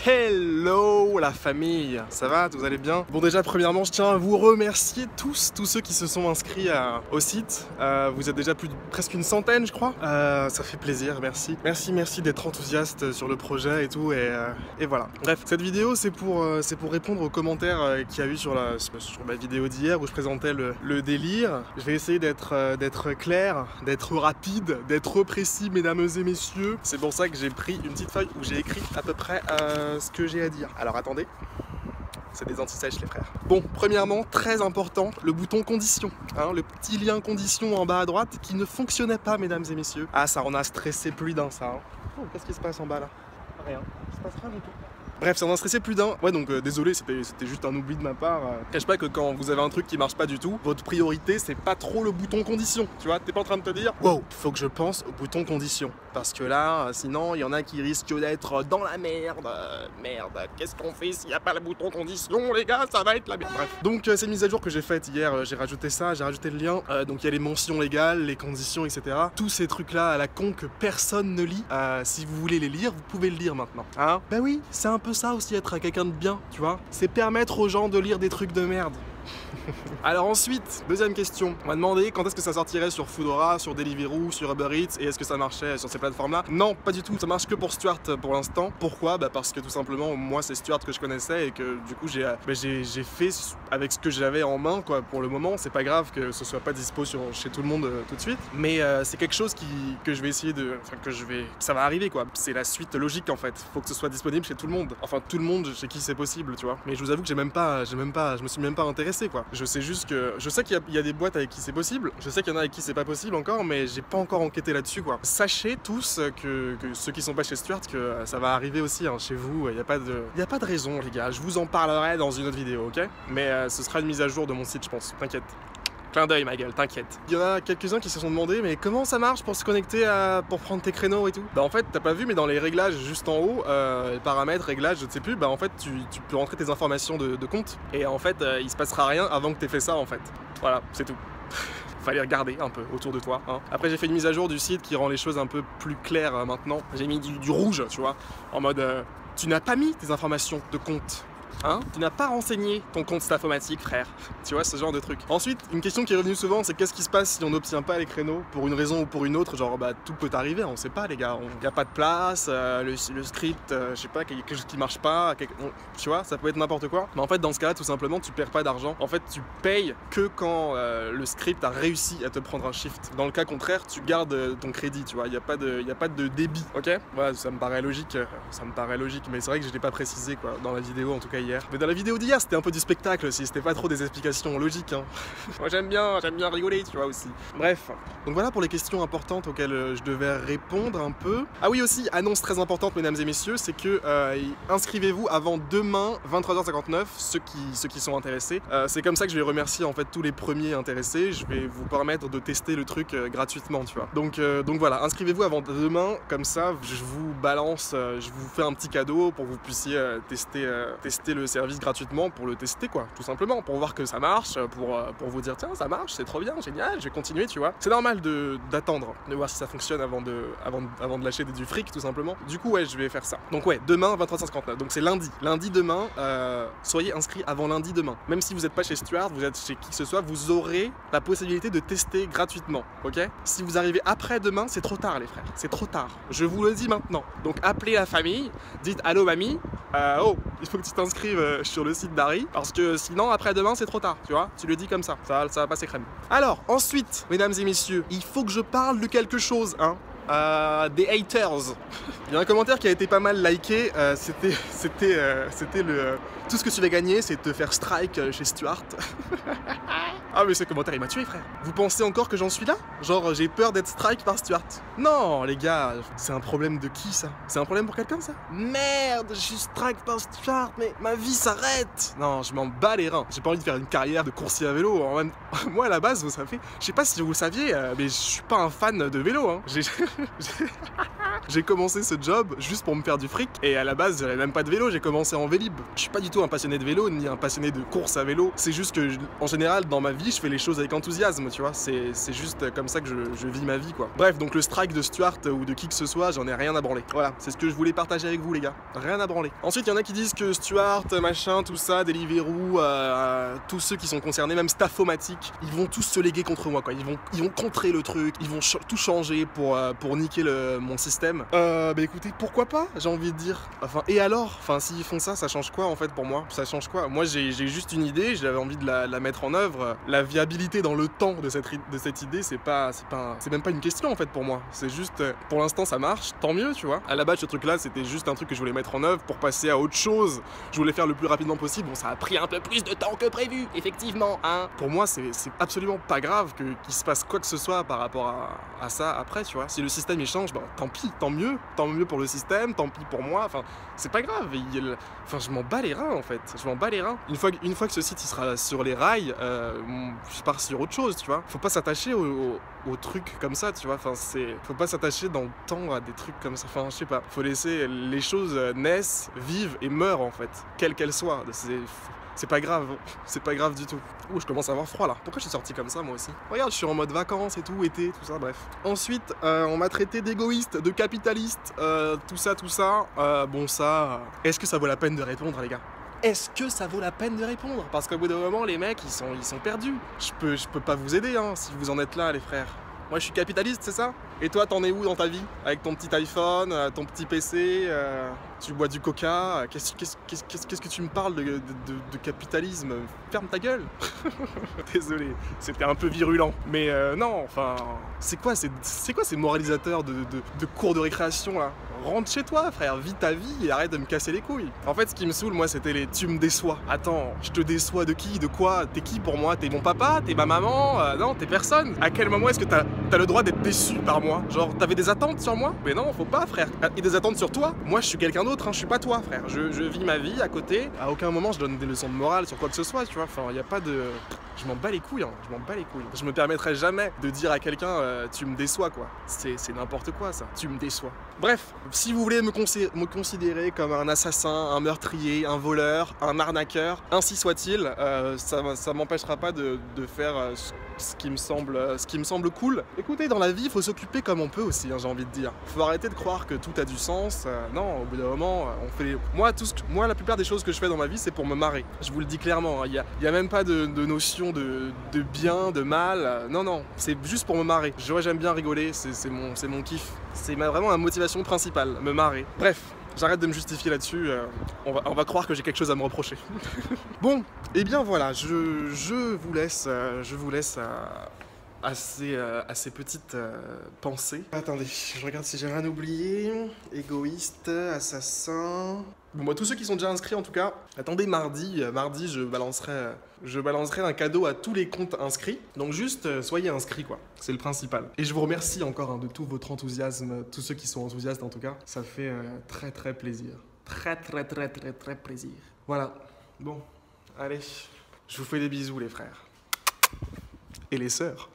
Hello la famille, ça va, vous allez bien? Bon déjà premièrement je tiens à vous remercier tous ceux qui se sont inscrits au site. Vous êtes déjà presque une centaine je crois. Ça fait plaisir, merci. Merci d'être enthousiaste sur le projet et tout et voilà. Bref, cette vidéo c'est pour répondre aux commentaires qu'il y a eu sur ma vidéo d'hier où je présentais le délire. Je vais essayer d'être clair, d'être rapide, d'être précis mesdames et messieurs. C'est pour ça que j'ai pris une petite feuille où j'ai écrit à peu près ce que j'ai à dire. Alors attendez, c'est des anti-sèches les frères. Bon, premièrement, très important, le bouton condition, hein, le petit lien condition en bas à droite qui ne fonctionnait pas mesdames et messieurs. Ah ça, on a stressé plus d'un ça. Hein. Oh, qu'est-ce qui se passe en bas là? Rien, il se passe rien du tout. Bref, ça en a stressé plus d'un. Ouais, donc désolé, c'était juste un oubli de ma part. Je cache pas que quand vous avez un truc qui marche pas du tout, votre priorité c'est pas trop le bouton condition. Tu vois, t'es pas en train de te dire wow, faut que je pense au bouton condition. Parce que là, sinon, il y en a qui risquent d'être dans la merde. Merde, qu'est-ce qu'on fait s'il n'y a pas le bouton condition, les gars? Ça va être la merde. Bref. Donc, c'est une mise à jour que j'ai faite hier. J'ai rajouté ça, j'ai rajouté le lien. Donc, il y a les mentions légales, les conditions, etc. Tous ces trucs-là à la con que personne ne lit. Si vous voulez les lire, vous pouvez le lire maintenant. Hein? Bah oui, c'est un peu ça aussi être quelqu'un de bien, tu vois. C'est permettre aux gens de lire des trucs de merde. Alors ensuite, deuxième question, on m'a demandé quand est-ce que ça sortirait sur Foodora, sur Deliveroo, sur Uber Eats et est-ce que ça marchait sur ces plateformes-là? Non, pas du tout, ça marche que pour Stuart pour l'instant. Pourquoi? Bah parce que tout simplement, moi c'est Stuart que je connaissais et que du coup j'ai fait avec ce que j'avais en main quoi. Pour le moment, c'est pas grave que ce soit pas dispo chez tout le monde tout de suite, mais c'est quelque chose que je vais essayer ça va arriver quoi. C'est la suite logique en fait. Faut que ce soit disponible chez tout le monde. Enfin tout le monde chez qui c'est possible, tu vois. Mais je vous avoue que je me suis même pas intéressé quoi. Je sais qu'il y a des boîtes avec qui c'est possible, je sais qu'il y en a avec qui c'est pas possible encore, mais j'ai pas encore enquêté là-dessus quoi. Sachez tous que ceux qui sont pas chez Stuart que ça va arriver aussi hein, chez vous, y a pas de raison les gars, je vous en parlerai dans une autre vidéo, ok? Mais ce sera une mise à jour de mon site je pense, t'inquiète. Clin d'œil ma gueule, t'inquiète. Il y en a quelques-uns qui se sont demandé mais comment ça marche pour se connecter pour prendre tes créneaux et tout? Bah en fait t'as pas vu mais dans les réglages juste en haut, paramètres, réglages, je ne sais plus, bah en fait tu peux rentrer tes informations de compte et en fait il se passera rien avant que t'aies fait ça en fait. Voilà, c'est tout. Fallait regarder un peu autour de toi hein. Après j'ai fait une mise à jour du site qui rend les choses un peu plus claires maintenant. J'ai mis du rouge tu vois, en mode tu n'as pas mis tes informations de compte. Hein? Tu n'as pas renseigné ton compte Staffomatique, frère. Tu vois, ce genre de truc. Ensuite, une question qui est revenue souvent, c'est qu'est-ce qui se passe si on n'obtient pas les créneaux pour une raison ou pour une autre? Genre, bah, tout peut arriver, on sait pas, les gars. Il n'y a pas de place, le script, je sais pas, quelque chose qui marche pas, tu vois, ça peut être n'importe quoi. Mais en fait, dans ce cas-là, tout simplement, tu perds pas d'argent. En fait, tu payes que quand le script a réussi à te prendre un shift. Dans le cas contraire, tu gardes ton crédit, tu vois. Il n'y a pas de débit, ok? Voilà, ça me paraît logique, mais c'est vrai que je l'ai pas précisé, quoi, dans la vidéo, en tout cas hier. Mais dans la vidéo d'hier, c'était un peu du spectacle aussi, c'était pas trop des explications logiques. Hein. Moi j'aime bien rigoler, tu vois aussi. Bref, donc voilà pour les questions importantes auxquelles je devais répondre un peu. Ah oui aussi, annonce très importante mesdames et messieurs, c'est que inscrivez-vous avant demain 23h59, ceux qui sont intéressés. C'est comme ça que je vais remercier en fait tous les premiers intéressés, je vais vous permettre de tester le truc gratuitement, tu vois. Donc voilà, inscrivez-vous avant demain, comme ça je vous balance, je vous fais un petit cadeau pour que vous puissiez tester le service gratuitement pour le tester quoi, tout simplement, pour voir que ça marche, pour vous dire tiens ça marche, c'est trop bien, génial, je vais continuer tu vois. C'est normal d'attendre, de voir si ça fonctionne avant de lâcher du fric tout simplement. Du coup ouais je vais faire ça. Donc ouais, demain 23h59, donc c'est lundi demain, soyez inscrits avant lundi demain. Même si vous n'êtes pas chez Stuart, vous êtes chez qui que ce soit, vous aurez la possibilité de tester gratuitement, ok? Si vous arrivez après demain, c'est trop tard les frères, c'est trop tard. Je vous le dis maintenant. Donc appelez la famille, dites allô mamie, oh il faut que tu t'inscrives sur le site d'Harry parce que sinon après demain c'est trop tard, tu vois, tu le dis comme ça va passer crème. Alors ensuite mesdames et messieurs, il faut que je parle de quelque chose hein. Des haters. Il y a un commentaire qui a été pas mal liké, c'était tout ce que tu vas gagner c'est de te faire strike chez Stuart. Ah mais ce commentaire il m'a tué frère. Vous pensez encore que j'en suis là? Genre j'ai peur d'être strike par Stuart? Non les gars, c'est un problème de qui ça? C'est un problème pour quelqu'un ça? Merde, je suis strike par Stuart, mais ma vie s'arrête. Non, je m'en bats les reins. J'ai pas envie de faire une carrière de coursier à vélo. Moi à la base, vous savez, je sais pas si vous le saviez, mais je suis pas un fan de vélo hein. J'ai commencé ce job juste pour me faire du fric et à la base j'avais même pas de vélo, j'ai commencé en Vélib. Je suis pas du tout un passionné de vélo ni un passionné de course à vélo. C'est juste que en général dans ma vie je fais les choses avec enthousiasme, tu vois. C'est juste comme ça que je vis ma vie quoi. Bref, donc le strike de Stuart ou de qui que ce soit, j'en ai rien à branler. Voilà, c'est ce que je voulais partager avec vous les gars. Rien à branler. Ensuite il y en a qui disent que Stuart, machin, tout ça, Deliveroo, tous ceux qui sont concernés, même Staffomatic, ils vont tous se léguer contre moi quoi. Ils vont contrer le truc, ils vont tout changer pour niquer mon système. Bah écoutez, pourquoi pas, j'ai envie de dire. Enfin, et alors? Enfin, s'ils font ça, ça change quoi en fait pour moi? Ça change quoi? Moi j'ai juste une idée, j'avais envie de la mettre en œuvre. La viabilité dans le temps de cette idée, c'est même pas une question en fait pour moi. C'est juste, pour l'instant ça marche, tant mieux, tu vois. À la base, ce truc là, c'était juste un truc que je voulais mettre en œuvre pour passer à autre chose. Je voulais faire le plus rapidement possible. Bon, ça a pris un peu plus de temps que prévu, effectivement, hein. Pour moi, c'est absolument pas grave qu'il se passe quoi que ce soit par rapport à ça après, tu vois. Si le système il change, bah, tant pis, tant mieux pour le système, tant pis pour moi. Enfin, c'est pas grave. Enfin, je m'en bats les reins en fait. Je m'en bats les reins. Une fois que ce site il sera sur les rails, je pars sur autre chose, tu vois. Faut pas s'attacher aux trucs comme ça, tu vois. Enfin, faut pas s'attacher dans le temps à des trucs comme ça. Enfin, je sais pas. Faut laisser les choses naissent, vivent et meurent en fait, quelles qu'elles soient. C'est pas grave, c'est pas grave du tout. Ouh, je commence à avoir froid là. Pourquoi je suis sorti comme ça moi aussi? Regarde, je suis en mode vacances et tout, été, tout ça, bref. Ensuite, on m'a traité d'égoïste, de capitaliste, tout ça. Bon ça, est-ce que ça vaut la peine de répondre les gars? Est-ce que ça vaut la peine de répondre? Parce qu'au bout d'un moment, les mecs, ils sont perdus. Je peux pas vous aider hein, si vous en êtes là les frères. Moi je suis capitaliste, c'est ça? Et toi t'en es où dans ta vie? Avec ton petit iPhone, ton petit PC, tu bois du coca, qu'est-ce que tu me parles de capitalisme? Ferme ta gueule. Désolé, c'était un peu virulent. Mais non, enfin, c'est quoi ces moralisateurs de cours de récréation là? Rentre chez toi frère, vis ta vie et arrête de me casser les couilles. En fait ce qui me saoule moi c'était les tu me déçois. Attends, je te déçois de qui? De quoi? T'es qui pour moi? T'es mon papa? T'es ma maman? Non, t'es personne. À quel moment est-ce que t'as le droit d'être déçu par moi? Genre t'avais des attentes sur moi? Mais non, faut pas frère. Et des attentes sur toi? Moi je suis quelqu'un d'autre, hein, je suis pas toi frère. Je vis ma vie à côté. À aucun moment je donne des leçons de morale sur quoi que ce soit, tu vois. Enfin y a pas de... Je m'en bats les couilles, hein. Je m'en bats les couilles. Je me permettrai jamais de dire à quelqu'un tu me déçois quoi. C'est n'importe quoi ça. Tu me déçois. Bref, si vous voulez me considérer comme un assassin, un meurtrier, un voleur, un arnaqueur, ainsi soit-il, ça m'empêchera pas de faire ce qui me semble cool. Écoutez, dans la vie, il faut s'occuper comme on peut aussi, hein, j'ai envie de dire. Faut arrêter de croire que tout a du sens. Non, au bout d'un moment, on fait... Moi, la plupart des choses que je fais dans ma vie, c'est pour me marrer. Je vous le dis clairement, il y a même pas de notion de bien, de mal. Non, c'est juste pour me marrer. J'aime bien rigoler, c'est mon kiff. C'est vraiment la motivation principale, me marrer. Bref, j'arrête de me justifier là-dessus, on va croire que j'ai quelque chose à me reprocher. Bon, et bien voilà, je vous laisse à ces petites pensées. Attendez, je regarde si j'ai rien oublié. Égoïste, assassin... Bon, moi, tous ceux qui sont déjà inscrits, en tout cas, attendez mardi, je balancerai un cadeau à tous les comptes inscrits. Donc juste, soyez inscrits, quoi. C'est le principal. Et je vous remercie encore hein, de tout votre enthousiasme, tous ceux qui sont enthousiastes, en tout cas. Ça fait très, très plaisir. Très plaisir. Voilà. Bon, allez. Je vous fais des bisous, les frères. Et les sœurs.